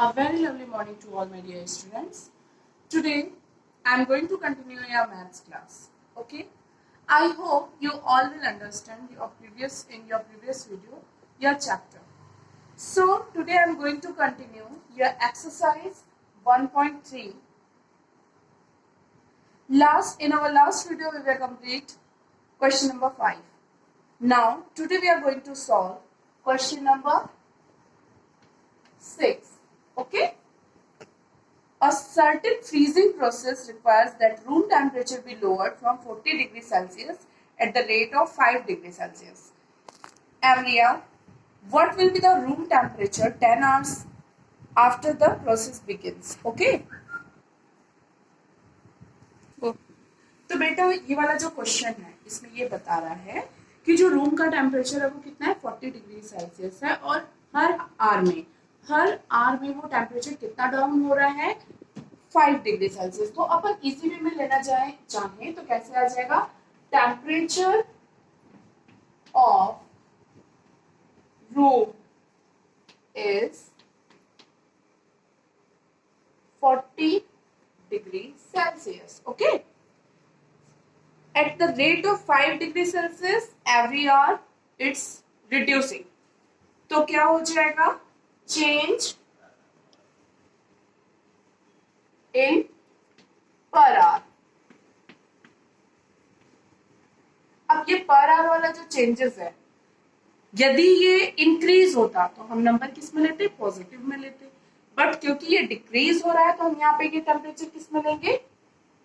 A very lovely morning to all my dear students. Today I am going to continue your maths class. Okay. I hope you all will understand your previous video your chapter. So today I am going to continue your exercise 1.3. In our last video we were complete question number 5. Now today we are going to solve question number 6. Okay. A certain freezing process requires that room temperature be lowered from 40 degrees Celsius at the rate of 5 degrees Celsius every hour. What will be the room temperature 10 hours after the process begins? Okay. तो बेटा ये वाला जो question है इसमें ये बता रहा है कि जो रूम का टेम्परेचर है वो कितना है 40 डिग्री सेल्सियस है और हर आवर में वो टेम्परेचर कितना डाउन हो रहा है 5 डिग्री सेल्सियस। तो अपन इसी वे में लेना चाहें तो कैसे आ जाएगा, temperature of room is 40 degree Celsius. Okay, at the rate of 5 degree Celsius every hour it's reducing। तो क्या हो जाएगा, change in per hour। अब ये पर आवर वाला जो चेंजेस है, यदि ये इंक्रीज होता तो हम नंबर किस में लेते, पॉजिटिव में लेते, बट क्योंकि ये डिक्रीज हो रहा है तो हम यहाँ पे ये टेम्परेचर किस में लेंगे,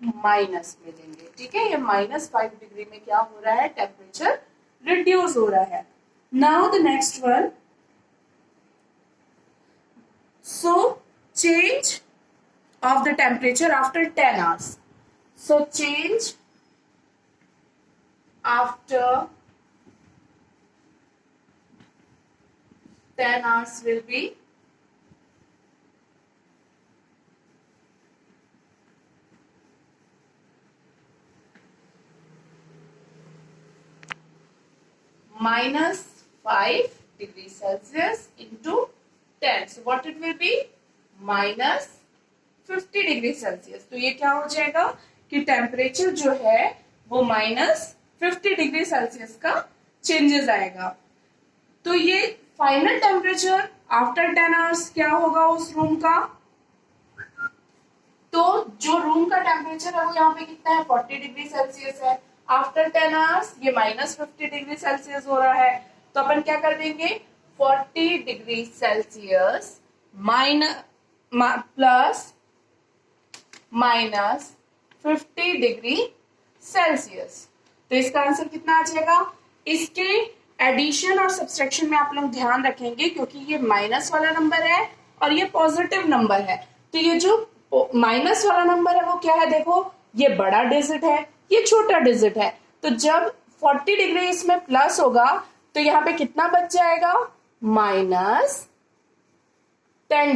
माइनस में लेंगे। ठीक है, ये -5 डिग्री में क्या हो रहा है, टेम्परेचर रिड्यूस हो रहा है। Now the next one, so change of the temperature after 10 hours। So change after 10 hours will be -5 degree Celsius into 10। So what it will be, -50 degree Celsius। तो ये क्या हो जाएगा कि टेम्परेचर जो है वो -50 डिग्री सेल्सियस का चेंजेस आएगा। तो ये फाइनल टेम्परेचर आफ्टर 10 hours क्या होगा उस रूम का, तो जो रूम का टेम्परेचर है वो यहाँ पे कितना है, 40 डिग्री सेल्सियस है। आफ्टर 10 hours ये -50 डिग्री सेल्सियस हो रहा है, तो अपन क्या कर देंगे, 40 degree Celsius plus -50 degree Celsius. तो इसका आंसर कितना आ जाएगा। इसके एडिशन और सब्सट्रैक्शन में आप लोग ध्यान रखेंगे क्योंकि ये माइनस वाला नंबर है और ये पॉजिटिव नंबर है। तो ये जो माइनस वाला नंबर है वो क्या है, देखो ये बड़ा डिजिट है, ये छोटा डिजिट है। तो जब 40 डिग्री इसमें प्लस होगा तो यहाँ पे कितना बच जाएगा, -10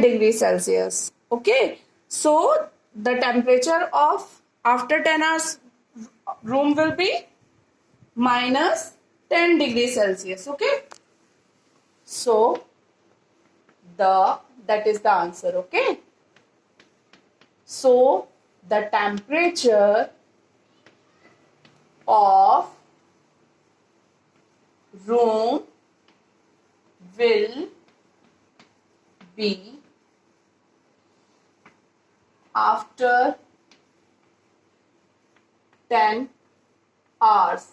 degree Celsius. Okay, so the temperature of after 10 hours room will be -10 degree Celsius। Okay, so that is the answer। Okay, so the temperature of room will be after 10 hours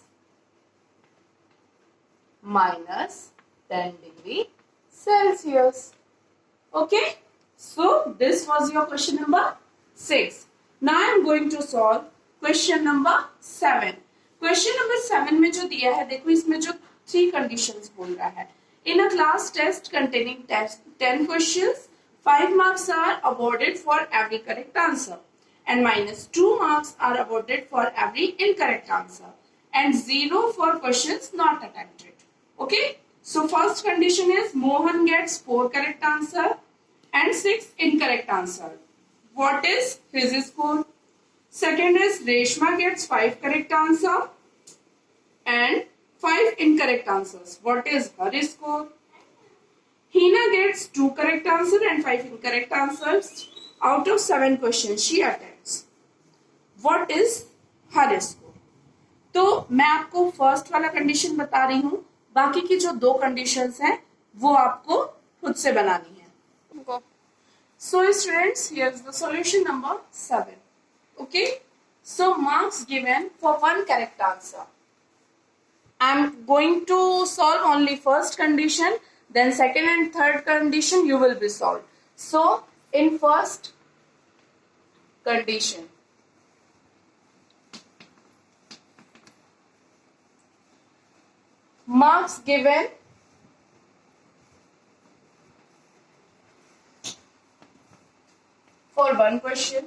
-10 degree Celsius। Okay, so this was your question number 6। Now I am going to solve question number 7। Question number 7 में जो दिया है, देखो इसमें जो 3 conditions बोल रहा है, in a class test containing 10 questions 5 marks are awarded for every correct answer and -2 marks are awarded for every incorrect answer and 0 for questions not attempted। Okay, so first condition is Mohan gets 4 correct answer and 6 incorrect answer। What is his score? Second is Reshma gets 5 correct answer and 5 incorrect answers। What is her score? Hina gets 2 correct answer and 5 incorrect answers out of 7 questions she attempts. What is her score? तो मैं आपको first वाला condition बता रही हूँ, बाकी की जो 2 कंडीशंस हैं वो आपको खुद से बनानी है. So students, here's the solution number 7. Okay, so marks given for 1 correct answer. I'm going to solve only first condition, then second and third condition you will be solved. So in first condition, marks given for 1 question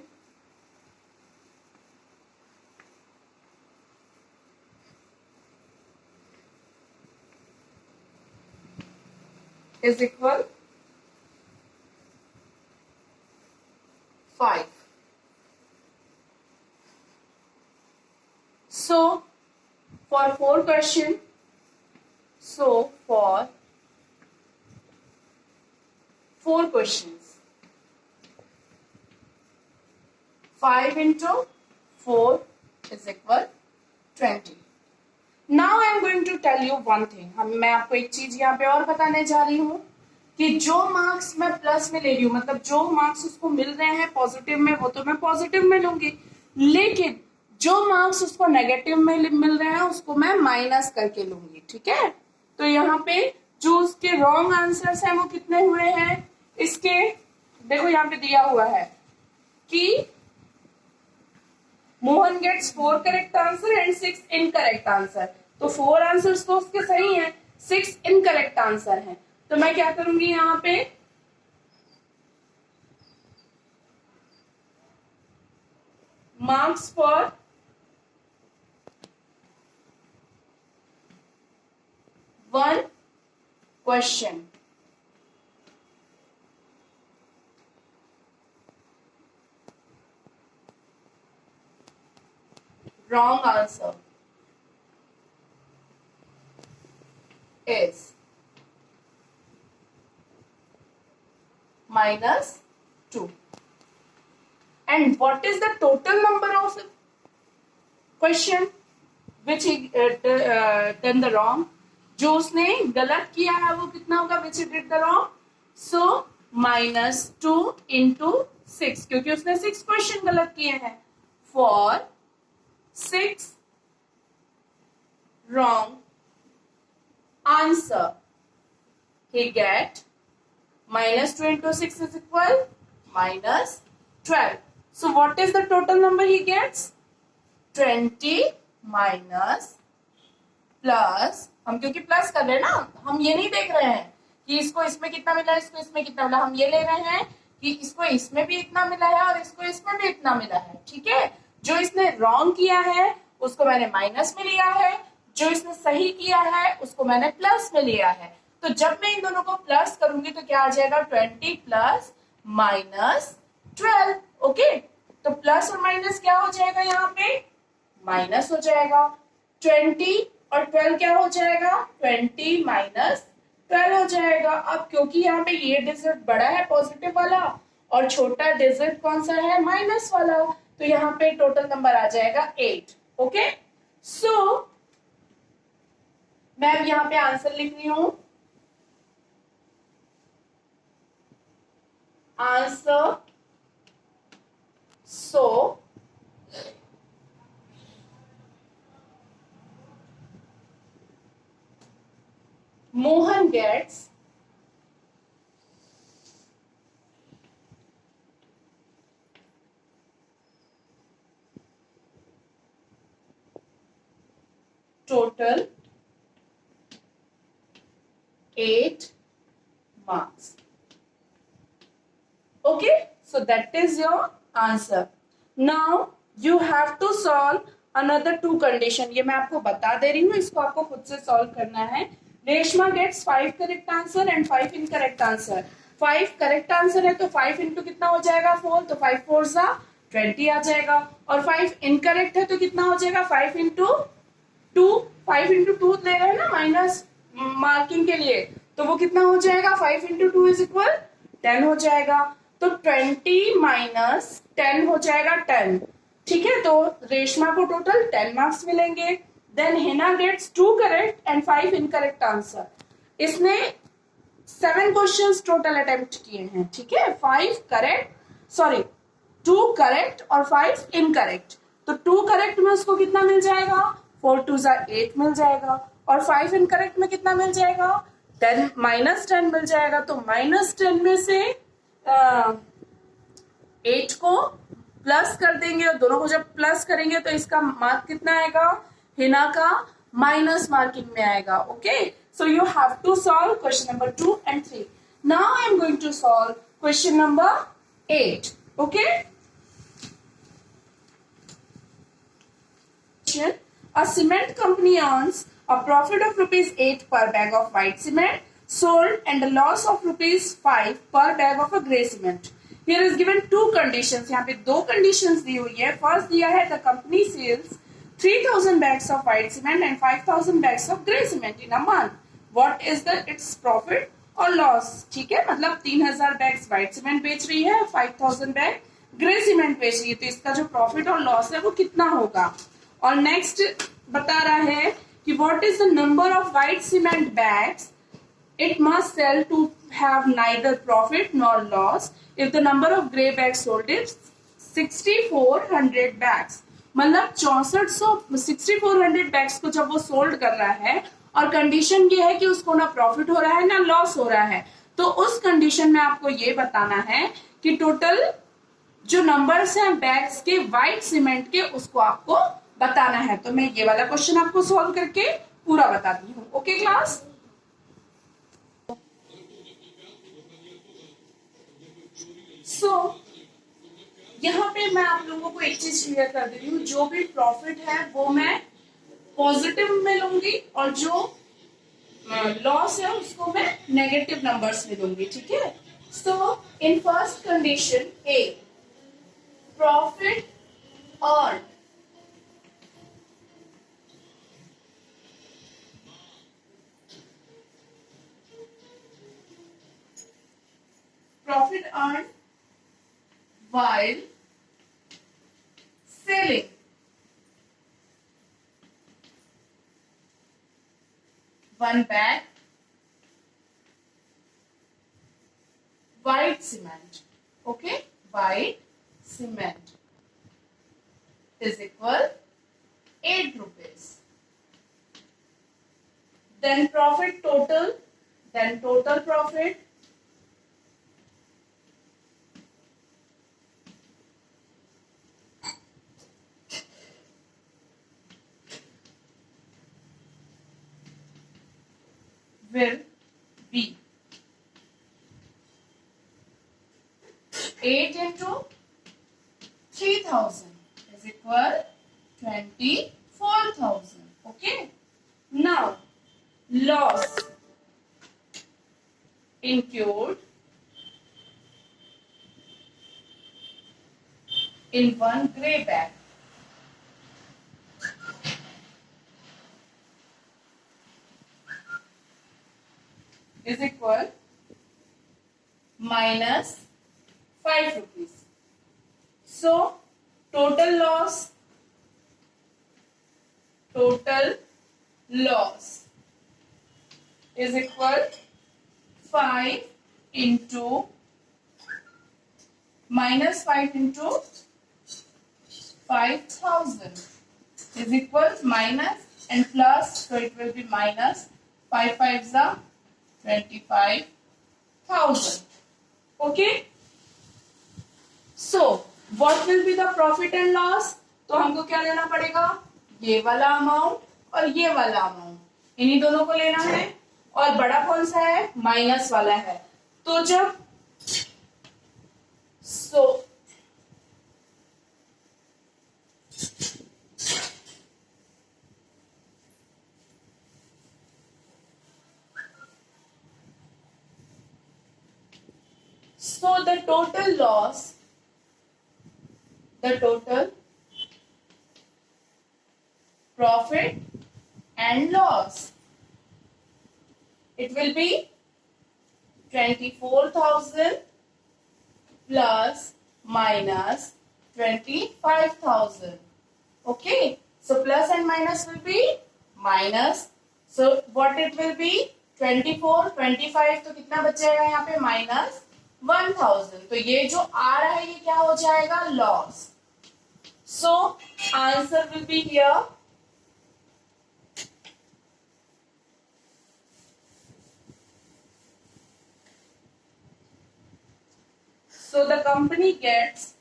is equal 5. So for 4 question, for 4 questions, 5 into 4 is equal 20. Now I am going to tell you one thing. मैं आपको एक चीज यहाँ पे और बताने जा रही हूँ कि जो मार्क्स मैं प्लस में ले रही हूँ, मतलब जो मार्क्स उसको मिल रहे हैं पॉजिटिव में, वो तो मैं पॉजिटिव में लूंगी, लेकिन जो मार्क्स उसको नेगेटिव में मिल रहे हैं उसको मैं माइनस करके लूंगी. ठीक है, तो यहाँ पे जो उसके रॉन्ग आंसर्स हैं वो कितने हुए हैं, इसके देखो यहाँ पे दिया हुआ है कि Mohan gets 4 correct answer and 6 incorrect answer. तो 4 आंसर्स तो उसके सही हैं, 6 इनकरेक्ट आंसर हैं. तो मैं क्या करूंगी यहाँ पे, marks for 1 question wrong answer is -2. And what is the total number of question which he done the wrong? जो उसने गलत किया है वो कितना होगा, which he did the wrong? So -2 into 6, क्योंकि उसने 6 क्वेश्चन गलत किए हैं. For 6 wrong answer, he get -2 into 6 is equal -12. So what is the total number he gets? 20 minus plus, हम क्योंकि प्लस कर रहे हैं ना, हम ये नहीं देख रहे हैं कि इसको इसमें कितना मिला, इसको इसमें कितना मिला, हम ये ले रहे हैं कि इसको इसमें भी इतना मिला है और इसको इसमें भी इतना मिला है. ठीक है, जो इसने रॉन्ग किया है उसको मैंने माइनस में लिया है, जो इसने सही किया है उसको मैंने प्लस में लिया है. तो जब मैं इन दोनों को प्लस करूंगी तो क्या आ जाएगा, 20 प्लस -12. ओके, तो प्लस और माइनस क्या हो जाएगा, यहाँ पे माइनस हो जाएगा. 20 और 12 क्या हो जाएगा, 20 माइनस 12 हो जाएगा. अब क्योंकि यहाँ पे ये डिजिट बड़ा है पॉजिटिव वाला और छोटा डिजिट कौन सा है, माइनस वाला, तो यहाँ पे टोटल नंबर आ जाएगा 8. ओके, सो मैं यहाँ पे आंसर लिख रही हूं, answer. So Mohan gets total 8 marks. Okay, so that is your answer. Now you have to solve another 2 condition. ये मैं आपको बता दे रही हूँ, इसको आपको खुद से सॉल्व करना है. Reshma gets 5 correct answer and 5 incorrect answer. 5 correct answer है तो 5 इंटू कितना हो जाएगा, 4, तो 5 4 सा 20 आ जाएगा. और 5 इनकरेक्ट है तो कितना हो जाएगा, 5 इंटू 2. 5 इंटू 2 ले रहे हैं ना माइनस मार्किंग के लिए, तो तो वो कितना हो जाएगा, 5 इंटू 2 इज इक्वल 10 हो जाएगा। तो 20 माइनस 10 हो जाएगा 10। ठीक है, तो रेशमा को टोटल 10 मार्क्स मिलेंगे। Then Hina gets 2 correct and 5 incorrect answer. इसने 7 क्वेश्चंस टोटल अटेम्प्ट किए हैं। ठीक है, 5 करेक्ट, सॉरी 2 करेक्ट और 5 इनकरेक्ट। तो 2 करेक्ट में उसको कितना मिल जाएगा, 4 2 8 मिल जाएगा, और 5 इनकरेक्ट में कितना मिल जाएगा, 10 माइनस 10 मिल जाएगा। तो माइनस 10 में से 8 को प्लस कर देंगे, और दोनों को जब प्लस करेंगे तो इसका मार्क कितना आएगा, हिना का माइनस मार्किंग में आएगा। Okay, so you have to solve question number 2 and 3. Now I am going to solve question number 8. Okay, a cement company earns a profit of rupees 8 per bag of white cement sold and a loss of rupees 5 per bag of a grey cement. Here is given two conditions. यहाँ पे दो conditions दी हुई है. First दिया है the company sells 3000 bags of white cement and 5000 bags of grey cement in a month. What is the its profit or loss? ठीक है, मतलब 3000 bags white cement बेच रही है, 5000 bag grey cement बेच रही है, तो इसका जो profit और loss है वो कितना होगा। और नेक्स्ट बता रहा है कि what is the number of white cement bags it must sell to have neither profit nor loss if the number of grey bags sold is 6400 bags. मतलब 6400 बैग्स को जब वो सोल्ड कर रहा है और कंडीशन ये है कि उसको ना प्रॉफिट हो रहा है ना लॉस हो रहा है, तो उस कंडीशन में आपको ये बताना है कि टोटल जो नंबर्स हैं बैग्स के व्हाइट सीमेंट के उसको आपको बताना है। तो मैं ये वाला क्वेश्चन आपको सॉल्व करके पूरा बताती हूँ। ओके क्लास, सो यहाँ पे मैं आप लोगों को एक चीज क्लियर कर दे रही हूँ, जो भी प्रॉफिट है वो मैं पॉजिटिव में लूंगी और जो लॉस है उसको मैं नेगेटिव नंबर्स में लूंगी। ठीक है, so in first condition A, profit earn profit earned while selling one bag white cement. Okay, white cement is equal 8 rupees. Then profit total, then total profit will be 8 into 3000 is equal 24,000. Okay, now loss incurred in one grey bag is equal minus 5 rupees. So total loss is equal 5 into minus 5 into 5000 is equal minus and plus, so it will be minus 5 5s are 25,000. Okay, so what will be the profit and loss? तो हमको क्या लेना पड़ेगा, ये वाला amount और ये वाला अमाउंट, इन्हीं दोनों को लेना है। और बड़ा कौन सा है, माइनस वाला है। तो जब So the total loss, the total profit and loss, it will be 24,000 plus minus 25,000. Okay, so plus and minus will be minus. So what it will be? 24, 25 तो कितना बच जाएगा यहाँ पे माइनस 1000. तो ये जो आ रहा है ये क्या हो जाएगा? Loss. So answer will be here. So the company gets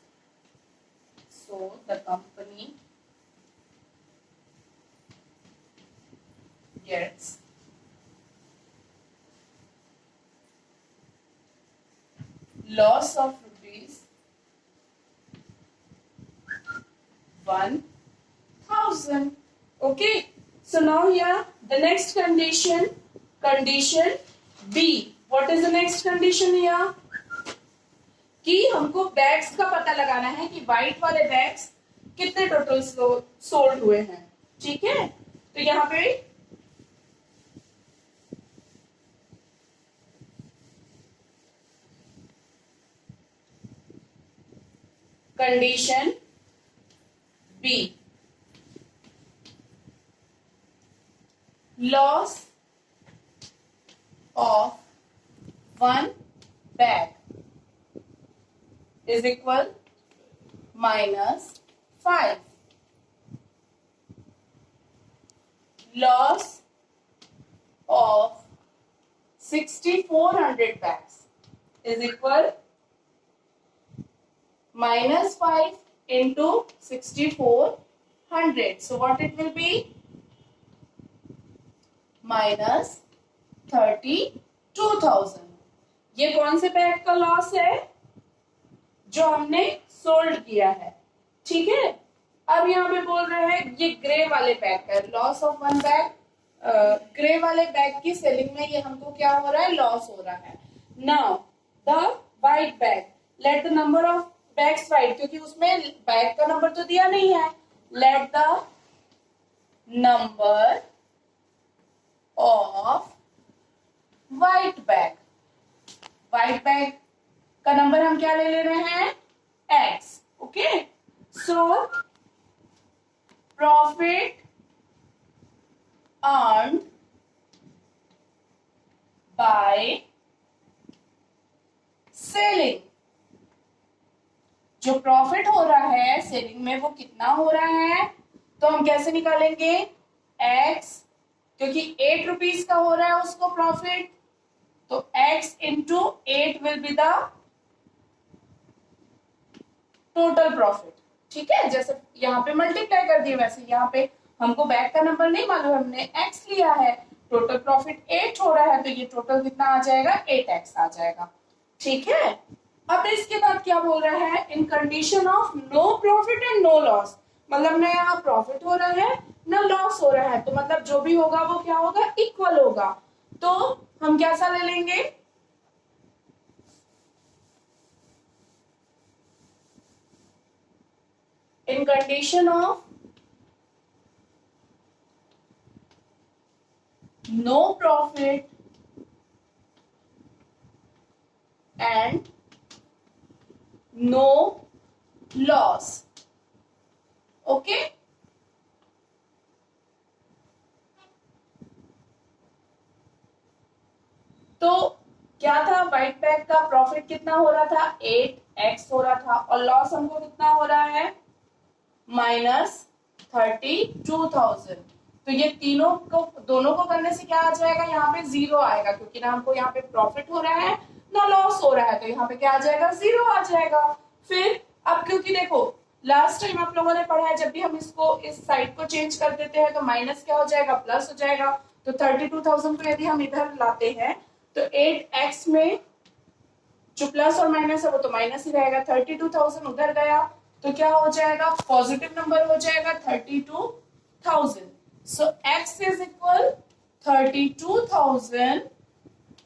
loss of rupees 1000. Okay. So now here the next condition B. What is the next condition here? कि हमको बैग्स का पता लगाना है कि व्हाइट वाले बैग्स कितने टोटल सोल्ड हुए हैं. ठीक है, तो यहाँ पे condition B, loss of one bag is equal minus 5. Loss of 6,400 bags is equal minus 5 into 6,400. So what it will be? Minus 32,000. ये कौन से बैग का लॉस है? जो हमने सोल्ड किया है. ठीक है, अब यहाँ पे बोल रहे हैं ये ग्रे वाले बैग का loss of one bag. Grey वाले बैग की सेलिंग में ये हमको क्या हो रहा है? लॉस हो रहा है. Now the white bag, let the number of bags white, क्योंकि उसमें बैग का नंबर तो दिया नहीं है. Let the number of white bag का नंबर हम क्या ले रहे हैं? x. Okay, so profit earned by selling. जो प्रॉफिट हो रहा है सेलिंग में वो कितना हो रहा है? तो हम कैसे निकालेंगे? x, क्योंकि 8 रुपीज का हो रहा है उसको प्रॉफिट, तो x into 8 will be the total profit. ठीक है, जैसे यहाँ पे मल्टीप्लाई कर दिए वैसे यहाँ पे हमको बैग का नंबर नहीं मालूम, हमने x लिया है. टोटल प्रॉफिट 8 हो रहा है, तो ये टोटल कितना आ जाएगा? 8x आ जाएगा. ठीक है, अब इसके बाद क्या बोल रहा है? In condition of no profit and no loss, मतलब ना यहाँ प्रॉफिट हो रहा है ना लॉस हो रहा है, तो मतलब जो भी होगा वो क्या होगा? इक्वल होगा. तो हम कैसा ले लेंगे? in condition of no profit and no loss. Okay, तो क्या था? व्हाइट बैग का प्रॉफिट कितना हो रहा था? 8x हो रहा था, और लॉस हमको कितना हो रहा है? माइनस 32,000. तो ये दोनों को करने से क्या आ जाएगा? यहाँ पे 0 आएगा, क्योंकि ना हमको यहाँ पे प्रॉफिट हो रहा है ना लॉस हो रहा है, तो यहाँ पे क्या आ जाएगा? 0 आ जाएगा. फिर अब क्योंकि देखो लास्ट टाइम आप लोगों ने पढ़ा है, जब भी हम इसको इस साइड को चेंज कर देते हैं तो माइनस क्या हो जाएगा? प्लस हो जाएगा. तो 32,000 को यदि हम इधर लाते हैं तो 8x में जो प्लस और माइनस है वो तो माइनस ही रहेगा. 32,000 उधर गया तो क्या हो जाएगा? पॉजिटिव नंबर हो जाएगा 32,000. सो x इज इक्वल 32,000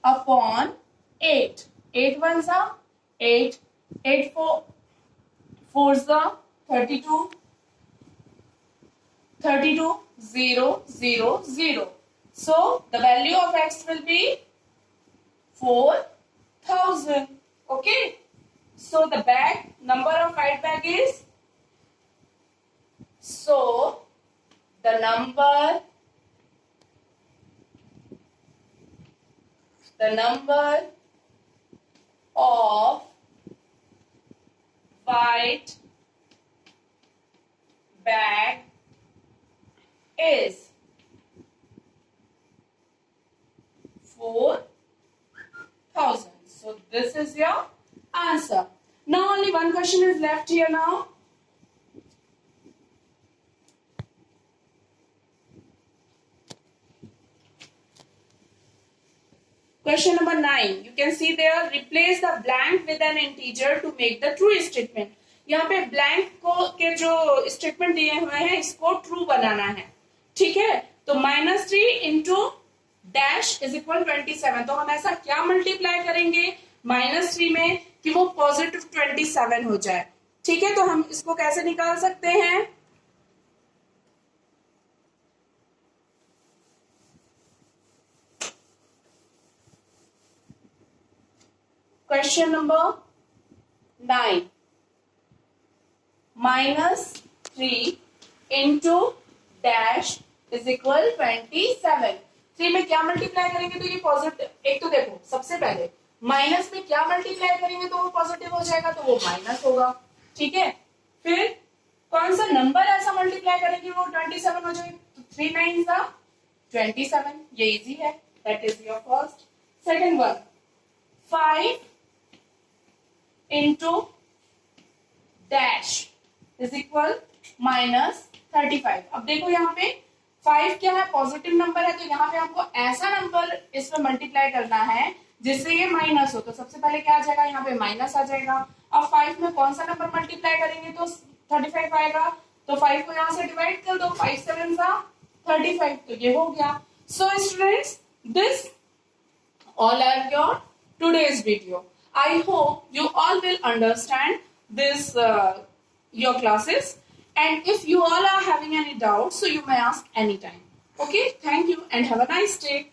अपॉन 8. 8 1 सा 8, 8 4 सा 32, 32 0 0 0. So the value of x will be 4 4,000. Okay. So the bag, number of white bag is, so the number of white bag is 4,000. So this is your answer. Now only one question is left here now. Question number 9. You can see there, replace the blank with an integer to make the true statement. यहाँ पे blank को के जो statement दिए हुए हैं इसको true बनाना है. ठीक है, तो -3 into dash is equal 27. तो हम ऐसा क्या मल्टीप्लाई करेंगे -3 में कि वो पॉजिटिव 27 हो जाए. ठीक है, तो हम इसको कैसे निकाल सकते हैं? Question number 9. -3 into dash is equal 27. 3 में क्या मल्टीप्लाई करेंगे तो ये पॉजिटिव, एक तो देखो सबसे पहले माइनस में क्या मल्टीप्लाई करेंगे तो वो पॉजिटिव हो जाएगा, तो वो माइनस होगा. ठीक है, फिर कौन सा नंबर ऐसा मल्टीप्लाई करेंगे वो 27 हो जाएगा, तो 3 9 27. ये इजी है, that is your first. Second one, 5 into dash is equal -35. अब देखो यहाँ पे 5 क्या है, पॉजिटिव नंबर है, तो यहाँ पे आपको ऐसा नंबर इसमें मल्टीप्लाई करना है जिससे ये माइनस हो. तो सबसे पहले क्या आ जाएगा, यहाँ पे माइनस आ जाएगा. अब 5 में कौन सा नंबर मल्टीप्लाई करेंगे तो 35 आएगा. तो 5 को यहाँ से डिवाइड कर दो, 5 7 35, तो ये हो गया. So students, this all are your today's video. I hope you all will understand this your classes, and if you all are having any doubts, so you may ask anytime. Okay, thank you and have a nice day.